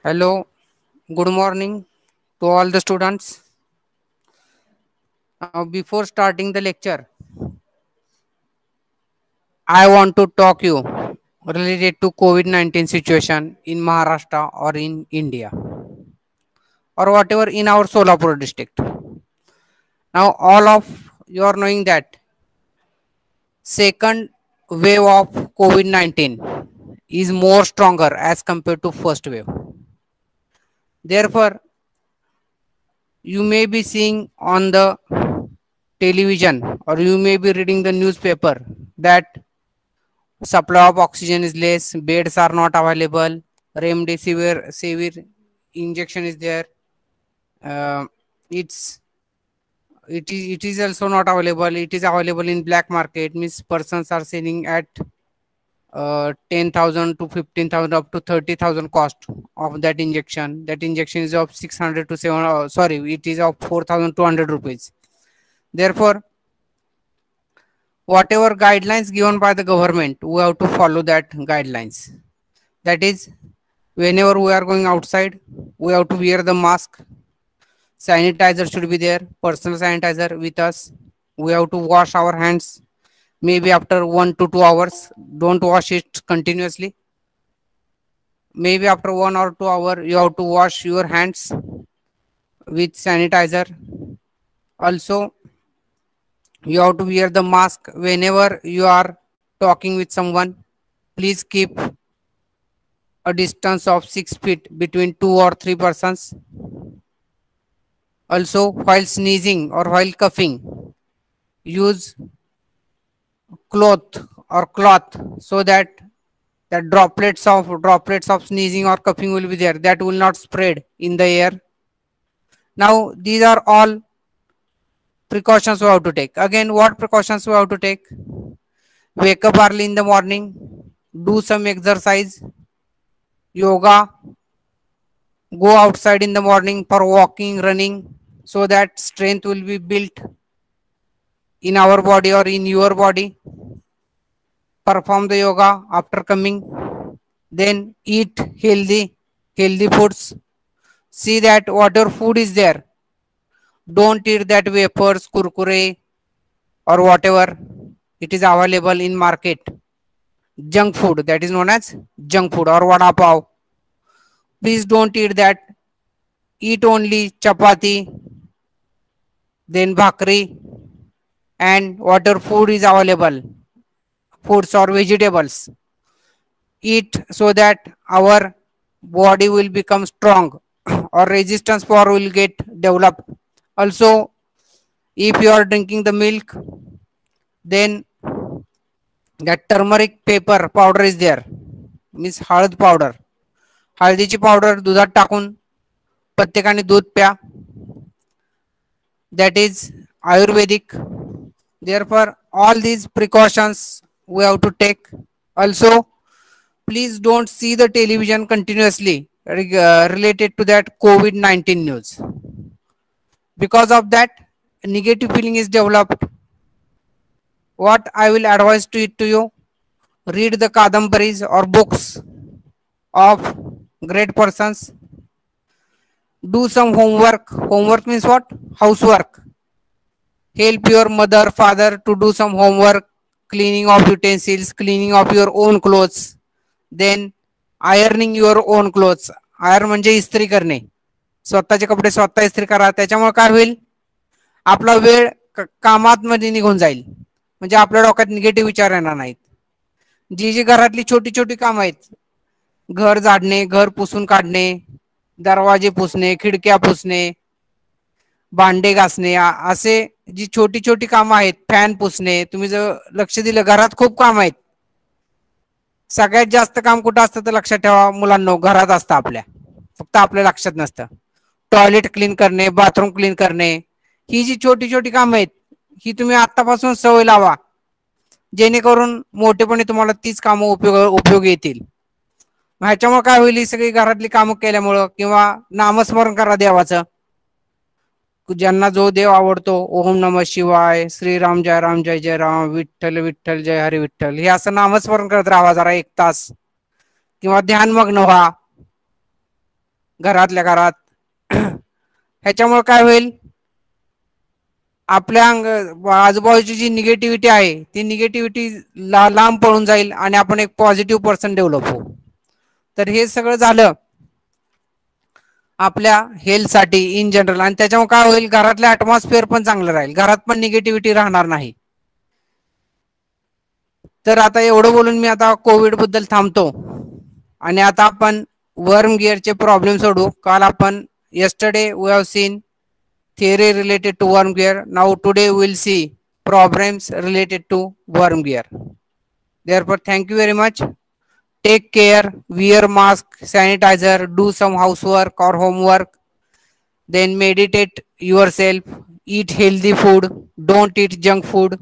Hello, good morning to all the students. Before starting the lecture, I want to talk you related to COVID-19 situation in Maharashtra or in India or whatever in our Solapur district. Now, all of you are knowing that second wave of COVID-19 is more stronger as compared to first wave. Therefore, you may be seeing on the television or you may be reading the newspaper that supply of oxygen is less, beds are not available, remdesivir severe injection is there. Uh, it's it is also not available. It is available in black market. Means persons are selling at 10,000 to 15,000 up to 30,000 cost of that injection. That injection is of 600 to 7. Sorry, it is of 4,200 rupees. Therefore, whatever guidelines given by the government, we have to follow that guidelines. That is, whenever we are going outside, we have to wear the mask. Sanitizer should be there, personal sanitizer with us. We have to wash our hands maybe after 1 to 2 hours. Don't wash it continuously. Maybe after 1 or 2 hours, you have to wash your hands with sanitizer. Also, you have to wear the mask whenever you are talking with someone. Please keep a distance of 6 feet between two or three persons. Also, while sneezing or while coughing, use cloth or cloth so that the droplets of sneezing or coughing will be there. That will not spread in the air. Now, these are all precautions we have to take. Again, what precautions we have to take? Wake up early in the morning, do some exercise, yoga, go outside in the morning for walking, running, so that strength will be built in our body or in your body. Perform the yoga after coming. Then eat healthy foods. See that whatever food is there, don't eat that wafers, kurkure, or whatever it is available in market. Junk food, that is known as junk food, or vada pav. Please don't eat that. Eat only chapati, then bhakri, and whatever food is available, foods or vegetables. Eat so that our body will become strong or resistance power will get developed. Also, if you are drinking the milk, then that turmeric paper powder is there, means हळद powder. हळदीची powder दुधात टाकून प्रत्येकाने दूध प्या. That is Ayurvedic. Therefore, all these precautions we have to take. Also, please don't see the television continuously related to that COVID-19 news. Because of that, negative feeling is developed. What I will advise to you, read the kadambaris or books of great persons. Do some homework. Homework means what? Housework. Help your mother, father to do some homework, cleaning of utensils, cleaning of your own clothes, then ironing your own clothes. आयर म्हणजे इस्त्री करणे. स्वतःचे कपडे स्वतः इस्त्री करा. त्याच्यामुळे काय होईल, आपला वेळ कामात मध्ये निघून जाईल. म्हणजे आपल्या डोक्यात निगेटिव्ह विचार येणार नाहीत. जी जी घरातली छोटी छोटी कामं आहेत, घर झाडणे, घर पुसून काढणे, दरवाजे पुसणे, खिडक्या पुसणे, भांडे घासणे, असे जी छोटी छोटी कामं आहेत, फॅन पुसणे, तुम्ही जर लक्ष दिलं घरात खूप काम आहेत. सगळ्यात जास्त काम कुठं असतं तर लक्षात ठेवा मुलांना, घरात असतं आपल्या, फक्त आपल्या लक्षात नसतं. टॉयलेट क्लीन करणे, बाथरूम क्लीन करणे, ही जी छोटी छोटी कामं आहेत, ही तुम्ही आतापासून सवय लावा, जेणेकरून मोठेपणी तुम्हाला तीच कामं उपयोगी येतील. ह्याच्यामुळे काय होईल, ही सगळी घरातली कामं केल्यामुळं, किंवा नामस्मरण करा देवाचं, ज्यांना जो देव आवडतो, ओम नमः शिवाय, श्रीराम जय जय राम, विठ्ठल विठ्ठल जय हरी विठ्ठल, हे असं नामस्मरण करत राहा जरा 1 तास, किंवा ध्यानमग्न व्हा. घरातल्या घरात. ह्याच्यामुळे काय होईल, आपल्या आजूबाजूची जी निगेटिव्हिटी आहे ती निगेटिव्हिटी लांब पळून जाईल आणि आपण एक पॉझिटिव्ह पर्सन डेव्हलप होऊ. तर हे सगळं झालं आपल्या हेल्थसाठी इन जनरल, आणि त्याच्यामुळे काय होईल, घरातलं ॲटमॉस्फिअर पण चांगलं राहील, घरात पण निगेटिव्हिटी राहणार नाही. तर आता एवढं बोलून मी आता कोविड बद्दल थांबतो आणि आता आपण वर्म गिअरचे प्रॉब्लेम सोडू. काल आपण yesterday we have seen theory related to worm gear. Now today we will see problems related to worm gear. Therefore, thank you very much. Take care, wear mask, sanitizer, do some housework or homework, then meditate yourself, eat healthy food, don't eat junk food,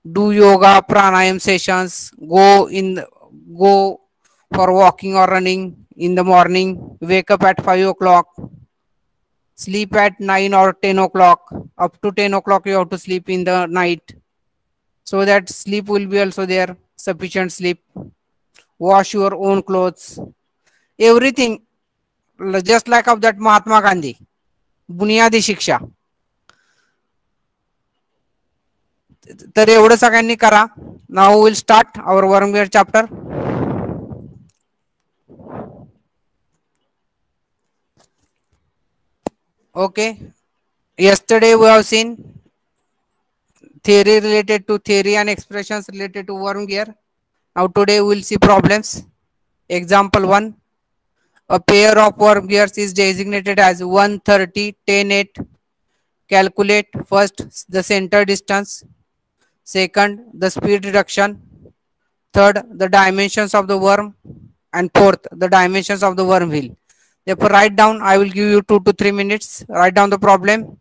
do yoga, pranayam sessions, go for walking or running in the morning, wake up at 5 o'clock, sleep at 9 or 10 o'clock. Up to 10 o'clock you have to sleep in the night, so that sleep will be also there, sufficient sleep. Wash your own clothes, everything, just like of that Mahatma Gandhi, बुनियादी शिक्षा. तर एवढं सगळ्यांनी करा. Now will start our vermware chapter. Okay, yesterday we have seen theory related to theory and expressions related to worm gear. Now today we will see problems. Example 1, a pair of worm gears is designated as 130, 10, 8. Calculate first the center distance, second the speed reduction, third the dimensions of the worm, and fourth the dimensions of the worm wheel. Therefore write down, I will give you 2 to 3 minutes, write down the problem.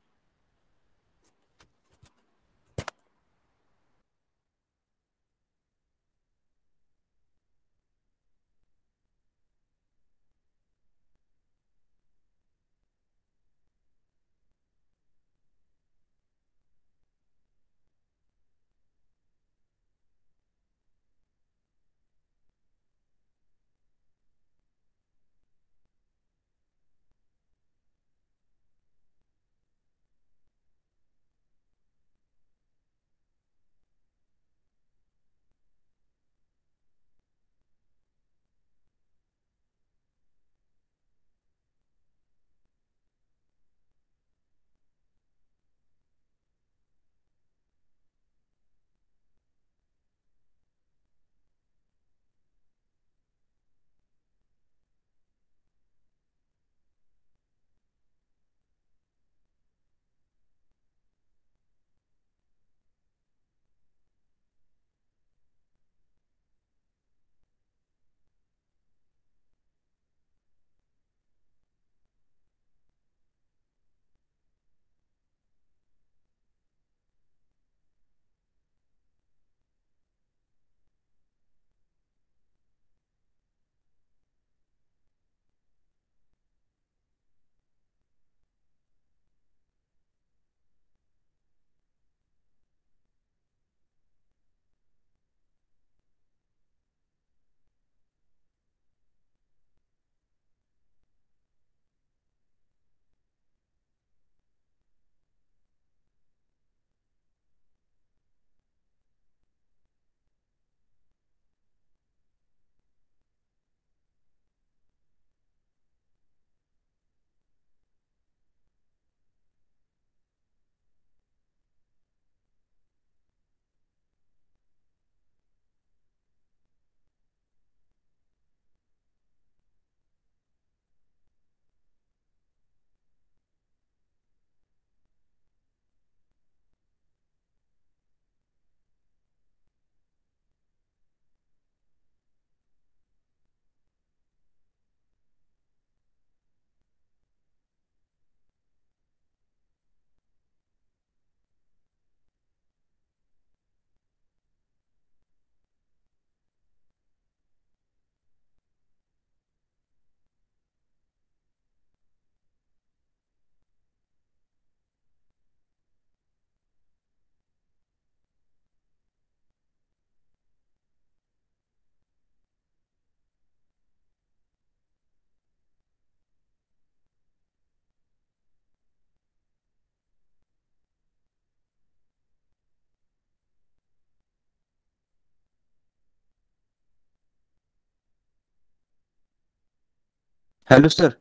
Hello sir.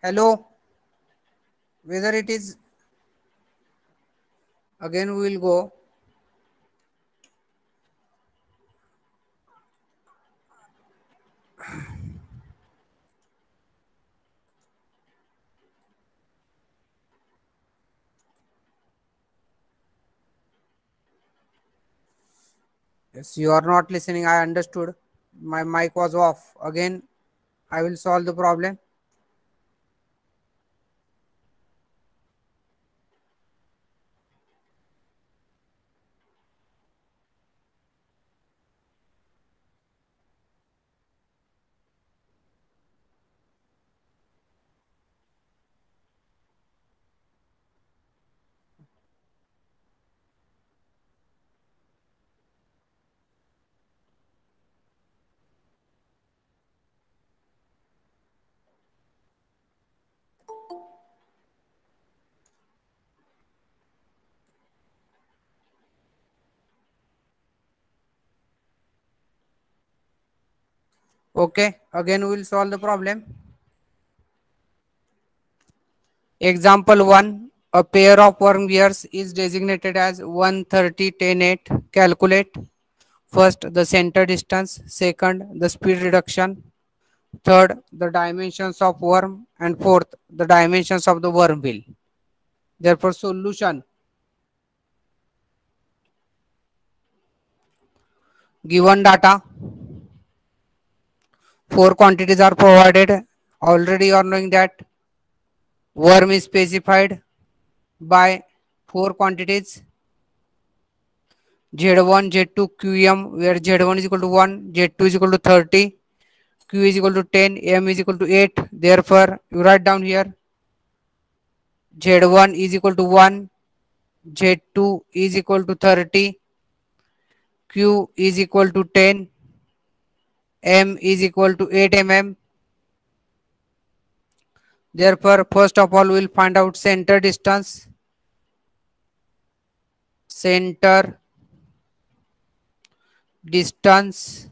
Hello, whether it is again we will go. Yes, you are not listening. I understood. My mic was off. Again, I will solve the problem. Okay, again we will solve the problem. Example 1. A pair of worm gears is designated as 130 10 8. Calculate first the center distance, second the speed reduction, third the dimensions of worm, and fourth the dimensions of the worm wheel. Therefore, solution. Given data, four quantities are provided. Already you are knowing that worm is specified by four quantities Z1, Z2, QM, where Z1 is equal to 1, Z2 is equal to 30, Q is equal to 10, M is equal to 8. Therefore, you write down here Z1 is equal to 1, Z2 is equal to 30, Q is equal to 10, M is equal to 8 mm. Therefore, first of all, we will find out center distance. Center distance,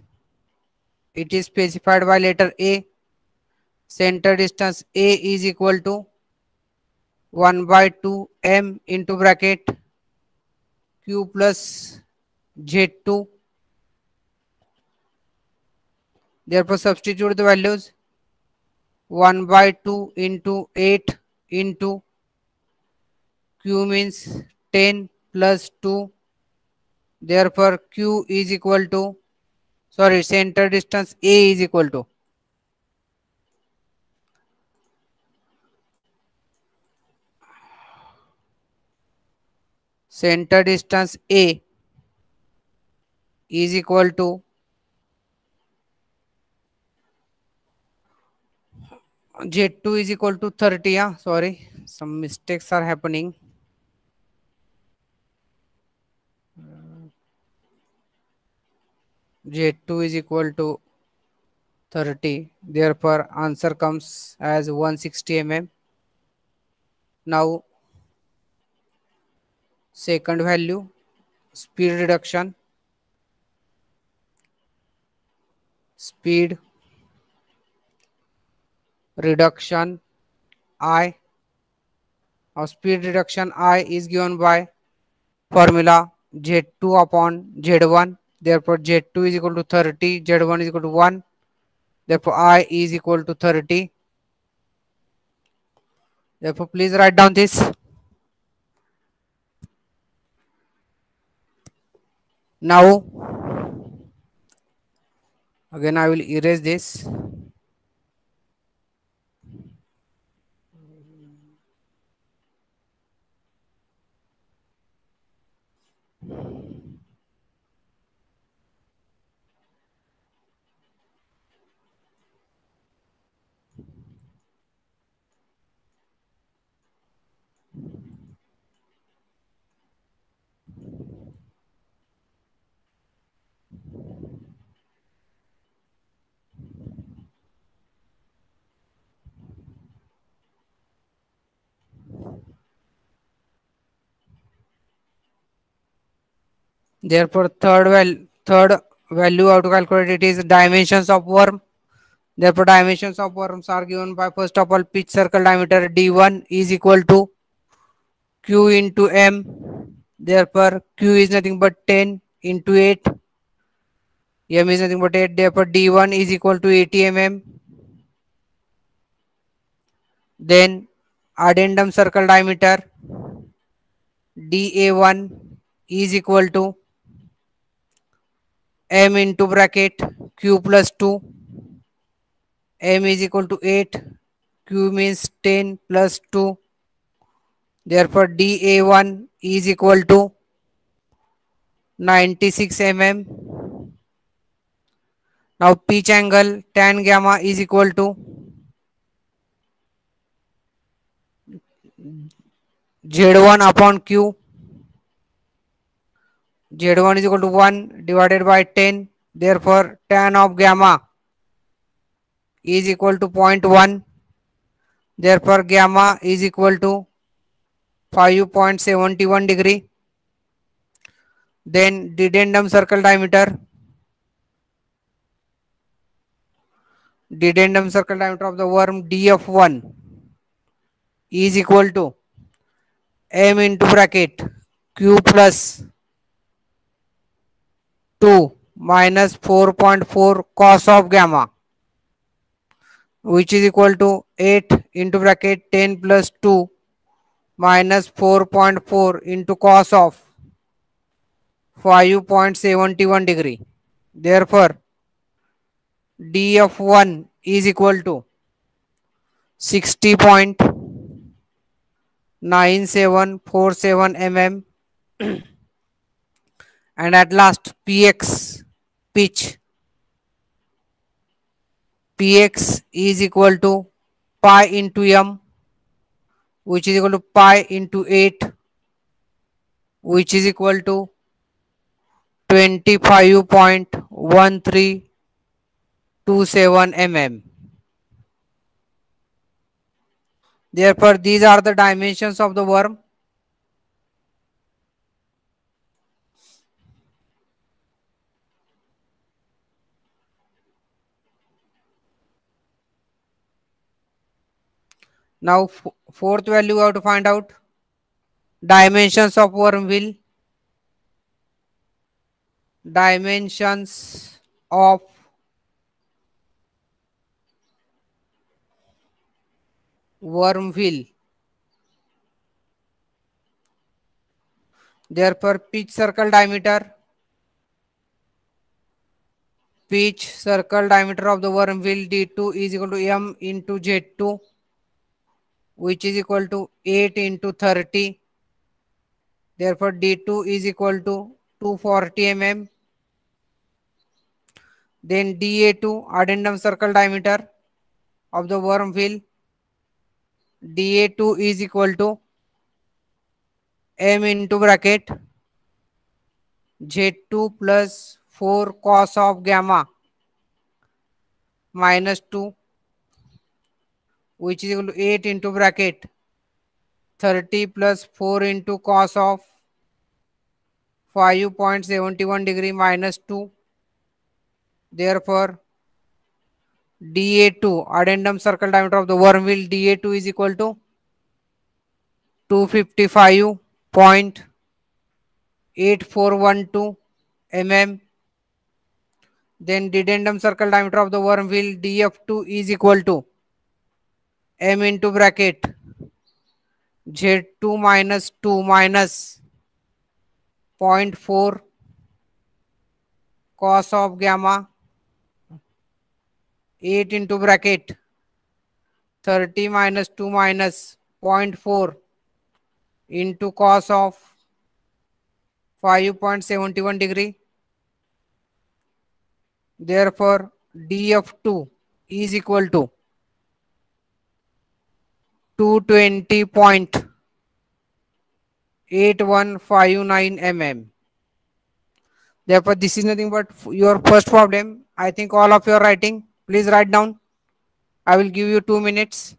it is specified by letter A. Center distance A is equal to 1 by 2 m into bracket q plus z2. Therefore, substitute the values. 1 by 2 into 8 into q means 10 plus 2. Therefore, q is equal to, sorry, center distance A is equal to, center distance A is equal to Z2 is equal to 30. Yeah, sorry, some mistakes are happening. Z2 is equal to 30. Therefore, answer comes as 160 mm. Now, second value, speed reduction. Speed reduction I. Now, speed reduction I is given by formula Z2 upon Z1. Therefore, Z2 is equal to 30, Z1 is equal to 1. Therefore, I is equal to 30. Therefore, please write down this. Now, again I will erase this. Therefore, third value how to calculate it is dimensions of worm. Therefore, dimensions of worms are given by first of all pitch circle diameter d1 is equal to q into m. Therefore, q is nothing but 10 into 8. M is nothing but 8. Therefore, d1 is equal to 80 mm. Then addendum circle diameter da1 is equal to m into bracket q plus 2, m is equal to 8, q means 10 plus 2, therefore dA1 is equal to 96 mm. Now pitch angle tan gamma is equal to Z1 upon Q. Z1 is equal to 1 divided by 10. Therefore, tan of gamma is equal to zero point 0.1. Therefore, gamma is equal to 5.71 degree. Then dedendum circle diameter of the worm DF1 is equal to m into bracket q plus 2 minus 4.4 cos of gamma, which is equal to 8 into bracket 10 plus 2 minus 4.4 into cos of 5.71 degree. Therefore, dF1 is equal to 60.9747 mm. And at last px, pitch, px is equal to pi into m, which is equal to pi into 8, which is equal to 25.1327 mm. Therefore, these are the dimensions of the worm. Now, fourth value we have to find out dimensions of worm wheel. Dimensions of worm wheel. Therefore, pitch circle diameter of the worm wheel D2 is equal to m into Z2, which is equal to 8 into 30. Therefore, D2 is equal to 240 mm. Then DA2 addendum circle diameter of the worm wheel DA2 is equal to m into bracket Z2 plus 4 cos of gamma minus 2, which is equal to 8 into bracket 30 plus 4 into cos of 5.71 degree minus 2. Therefore, dA2 addendum circle diameter of the worm wheel dA2 is equal to 255.8412 mm. Then dedendum circle diameter of the worm wheel DF2 is equal to m into bracket Z2 minus 2 minus zero point 0.4 cos of gamma 8 into bracket 30 minus 2 minus zero point 0.4 into cos of 5.71 degree. Therefore, DF2 is equal to 220.8159 mm. Therefore, this is nothing but your first problem. I think all of you are writing. Please write down. I will give you 2 minutes.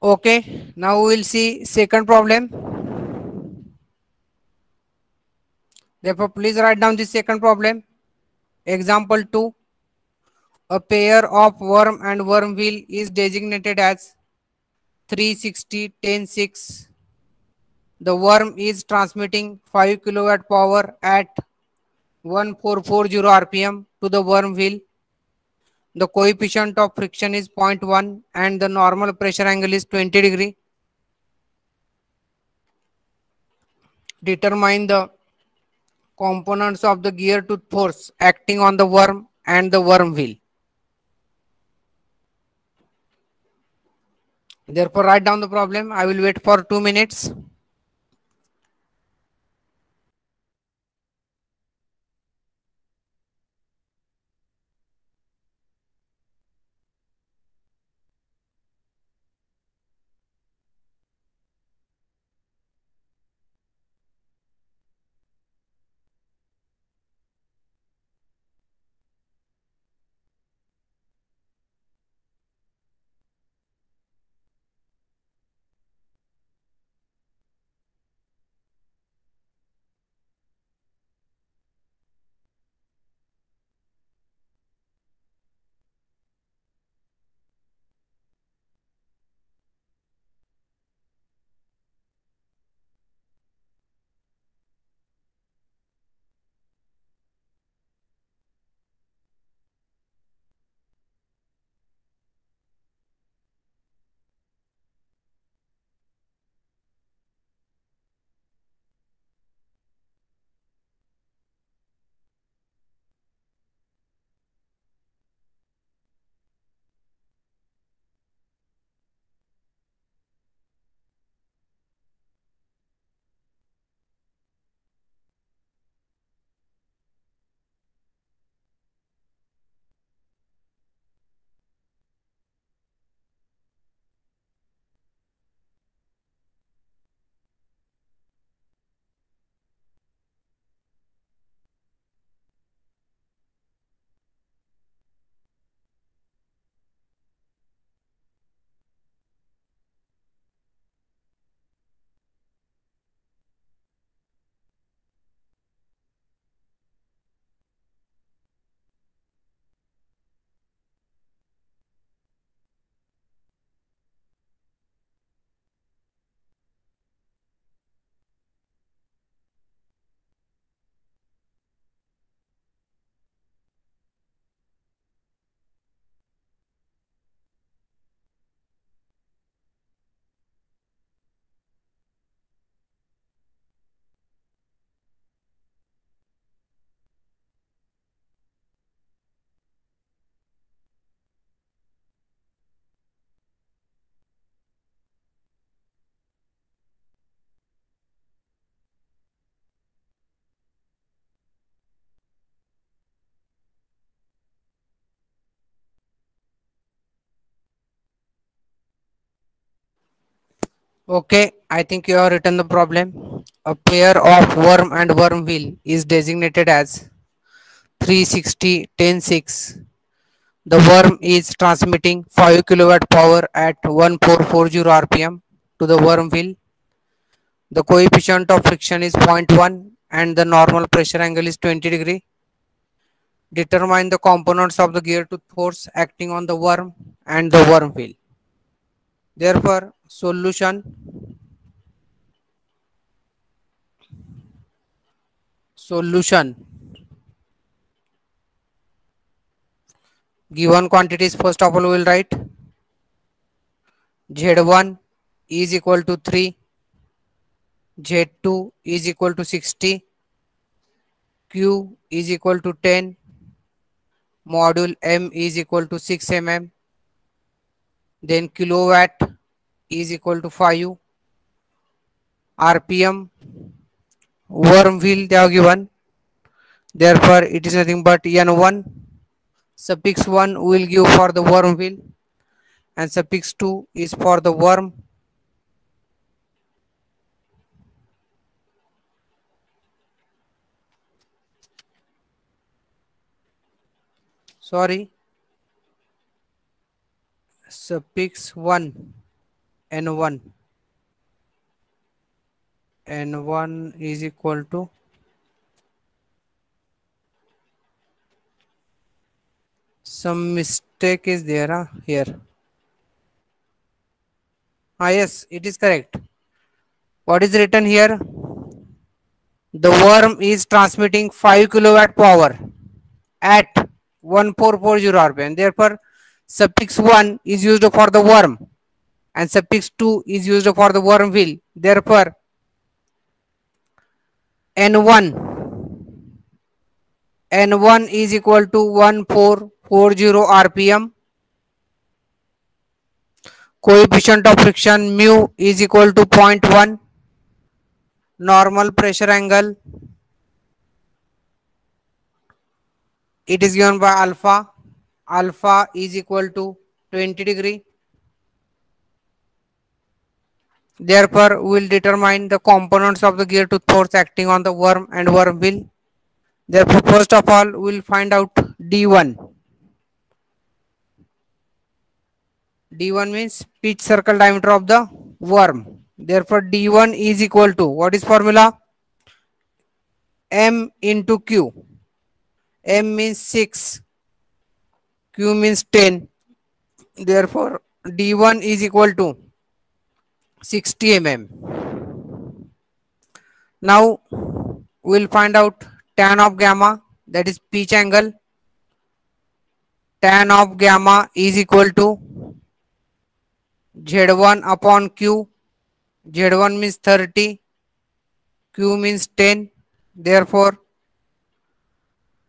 Okay, now we will see second problem. Therefore, please write down the second problem. Example 2. A pair of worm and worm wheel is designated as 360 10 6. The worm is transmitting 5 kilowatt power at 1440 rpm to the worm wheel. The coefficient of friction is zero point 0.1 and the normal pressure angle is 20 degree. Determine the components of the gear tooth force acting on the worm and the worm wheel. Therefore, write down the problem. I will wait for 2 minutes. Okay, I think you have written the problem. A pair of worm and worm wheel is designated as 360 10 6. The worm is transmitting 5 kilowatt power at 1440 rpm to the worm wheel. The coefficient of friction is zero point 0.1 and the normal pressure angle is 20 degree. Determine the components of the gear tooth force acting on the worm and the worm wheel. Therefore, solution. Given quantities, first of all, we will write Z1 is equal to 3, Z2 is equal to 60, Q is equal to 10, module M is equal to 6 mm, then kilowatt is equal to 5, RPM, worm wheel they are given, therefore it is nothing but N1, suffix 1 will give for the worm wheel and suffix 2 is for the worm. Sorry, suffix 1 n1 n1 is equal to some mistake is there here. Yes, it is correct. What is written here? The worm is transmitting 5 kilowatt power at 1440 rpm. Therefore, suffix 1 is used for the worm and suffix 2 is used for the worm wheel. Therefore, n1 n1 is equal to 1440 rpm. Coefficient of friction mu is equal to 0.1. Normal pressure angle, it is given by alpha. Alpha is equal to 20 degree. Therefore, we will determine the components of the gear tooth force acting on the worm and worm wheel. Therefore, first of all, we will find out D1. D1 means pitch circle diameter of the worm. Therefore, D1 is equal to, what is formula? M into Q. M means 6, Q means 10. Therefore, D1 is equal to 60 mm. Now, we will find out tan of gamma, that is pitch angle. Tan of gamma is equal to Z1 upon Q. Z1 means 30, Q means 10. Therefore,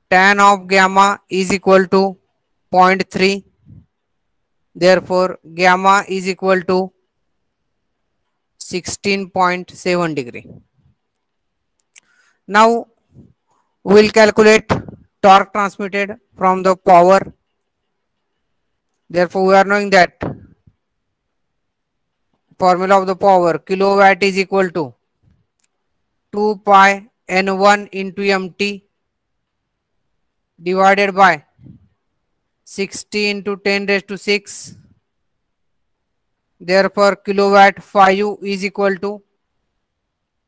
tan of gamma is equal to 0.3. Therefore, gamma is equal to 16.7 degree. Now, we will calculate torque transmitted from the power. Therefore, we are knowing that formula of the power, kilowatt is equal to 2 pi n1 into mt divided by 60 into 10 raised to 6. Therefore, kilowatt 5 is equal to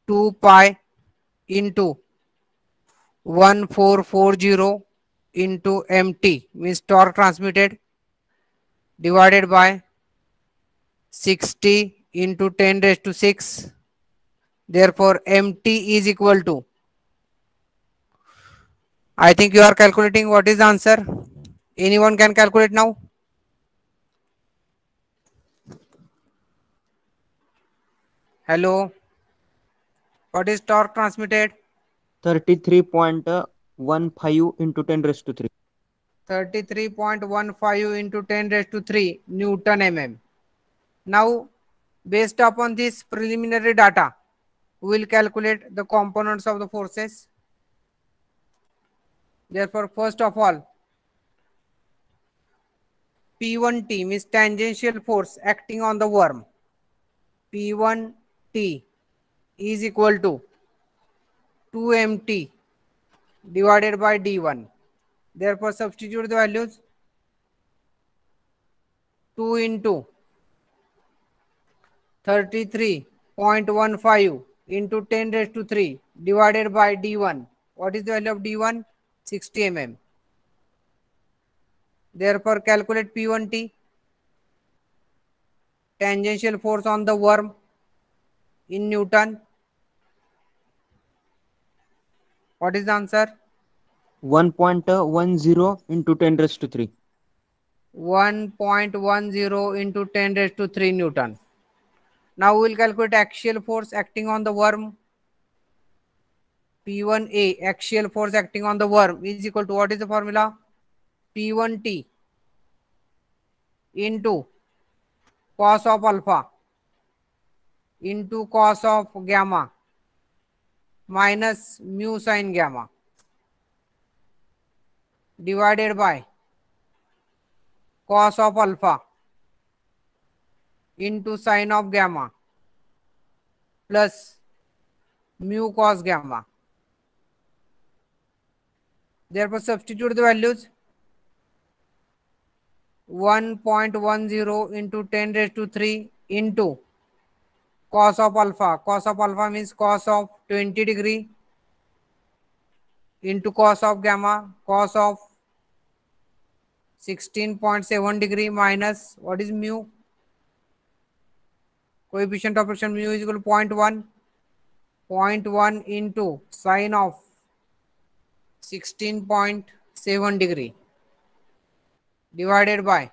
2 pi into 1440 into mt means torque transmitted divided by 60 into 10 raised to 6. Therefore, mt is equal to, I think you are calculating. What is the answer? Anyone can calculate now? Hello. What is torque transmitted? 33.15 into 10 raised to 3. 33.15 into 10 raised to 3 Newton mm. Now, based upon this preliminary data, we will calculate the components of the forces. Therefore, first of all, P1T means tangential force acting on the worm. P1T is equal to 2mt divided by D1. Therefore, substitute the values. 2 into 33.15 into 10 raised to 3 divided by D1. What is the value of D1? 60 mm. Therefore, calculate P1T, tangential force on the worm in Newton. What is the answer? 1.10 into 10 raised to 3. 1.10 into 10 raised to 3 Newton. Now we will calculate axial force acting on the worm. P1A, axial force acting on the worm, is equal to, what is the formula? P1T into cos of alpha into cos of gamma minus mu sin gamma divided by cos of alpha into sin of gamma plus mu cos gamma. Therefore, substitute the values. 1.10 into 10 raised to 3 into cos of alpha means cos of 20 degree into cos of gamma, cos of 16.7 degree minus what is mu, coefficient of friction mu is equal to 0.1, 0.1 into sine of 16.7 degree divided by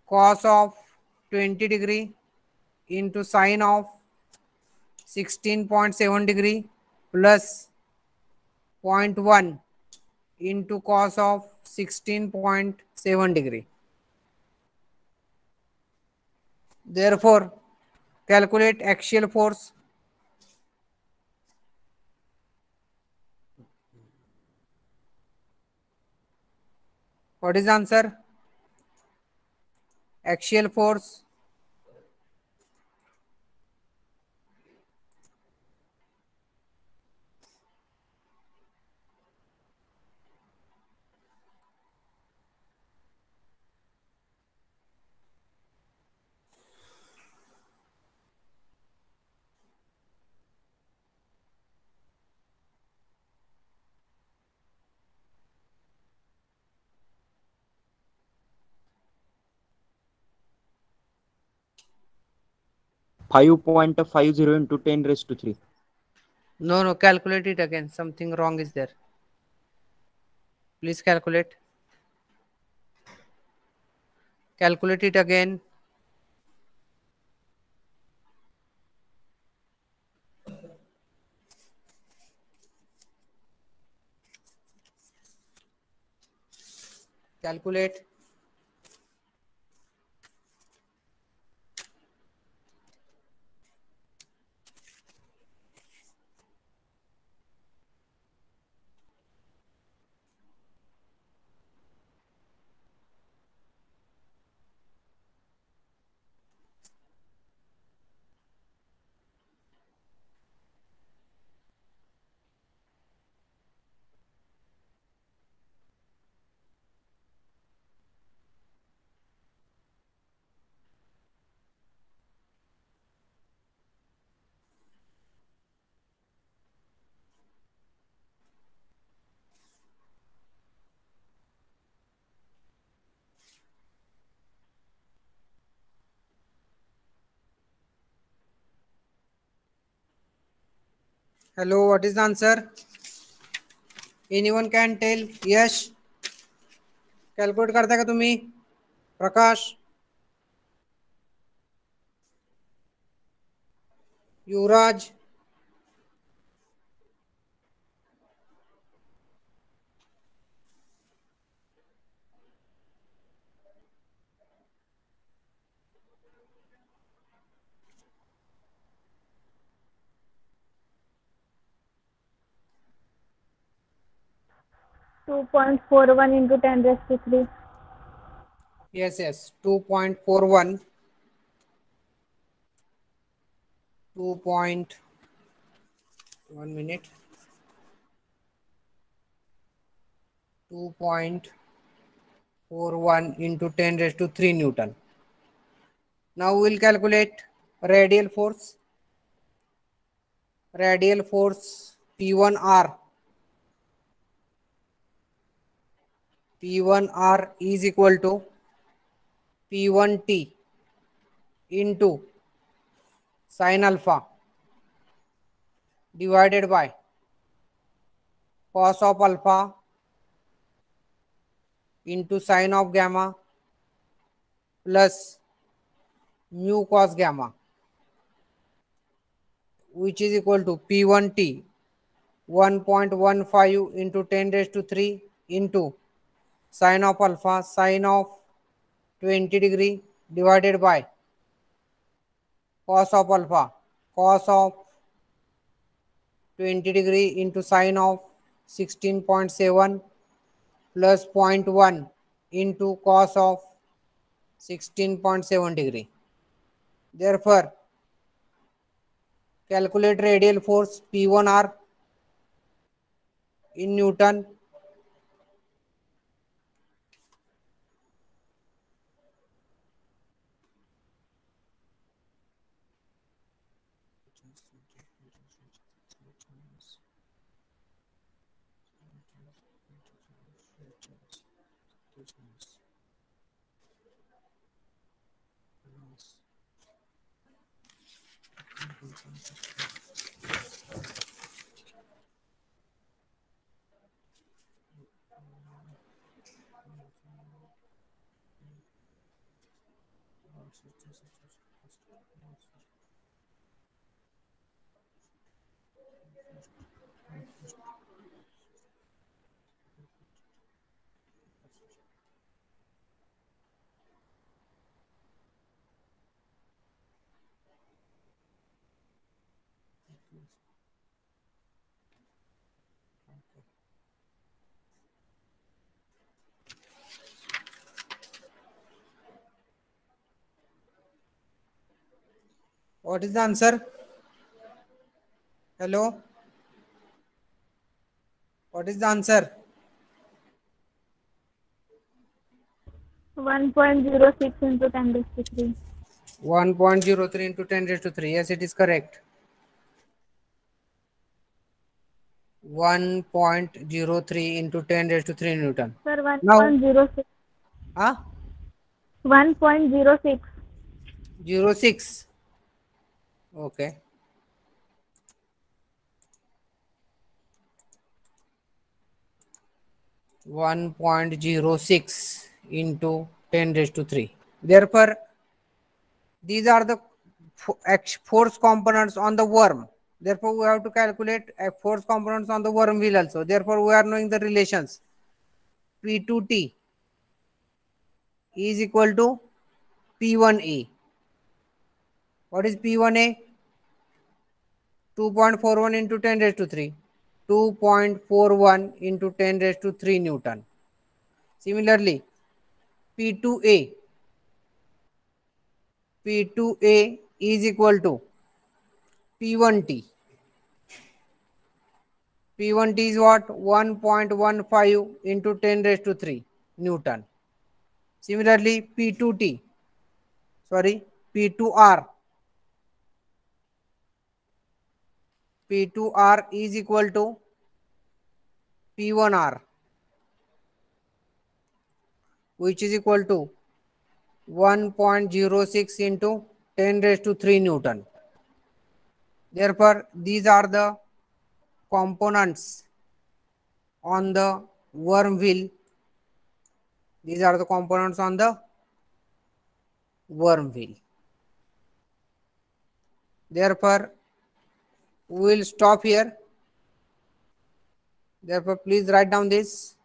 cos of 20 degree into sine of 16.7 degree plus 0.1 into cos of 16.7 degree. Therefore, calculate axial force. What is the answer? Axial force 5.50 into 10 raised to 3. no, calculate it again. Something wrong is there. Please calculate. Calculate it again. Calculate. Hello, what is the answer? Anyone can tell? Yes. Calculate करता का तुम्ही? प्रकाश, युवराज, 2.41 into 10 raised to 3. yes, 2.41, 1 minute, 2.41 into 10 raised to 3 Newton. Now we will calculate radial force. Radial force P1R. P1R is equal to P1T into sin alpha divided by cos of alpha into sin of gamma plus mu cos gamma, which is equal to P1T 1.15 into 10 raised to 3 into sin of alpha sin of 20 degree divided by cos of alpha cos of 20 degree into sin of 16.7 plus 0.1 into cos of 16.7 degree. Therefore, calculate radial force P1R in Newton. What is the answer? Hello? What is the answer? 1.06 into 10 raised to 3. 1.03 into 10 raised to 3. Yes, it is correct. 1.03 into 10 raised to 3 Newton. Sir, Now, 1.06. 1.06. 06. Okay. One point 0.06 into 10 raised to 3. Therefore, these are the force components on the worm. Therefore, we have to calculate force components on the worm wheel also. Therefore, we are knowing the relations. P2T is equal to P1A. What is P1A? 2.41 into 10 raised to 3. 2.41 into 10 raised to 3 Newton. Similarly, P2A. P2A is equal to P1T. P1T is what? 1.15 into 10 raised to 3 Newton. Similarly, P2T, sorry, P2R. P2R is equal to P1R, which is equal to 1.06 into 10 raised to 3 Newton. Therefore, these are the components on the worm wheel. These are the components on the worm wheel. Therefore, we will stop here. Therefore, please write down this.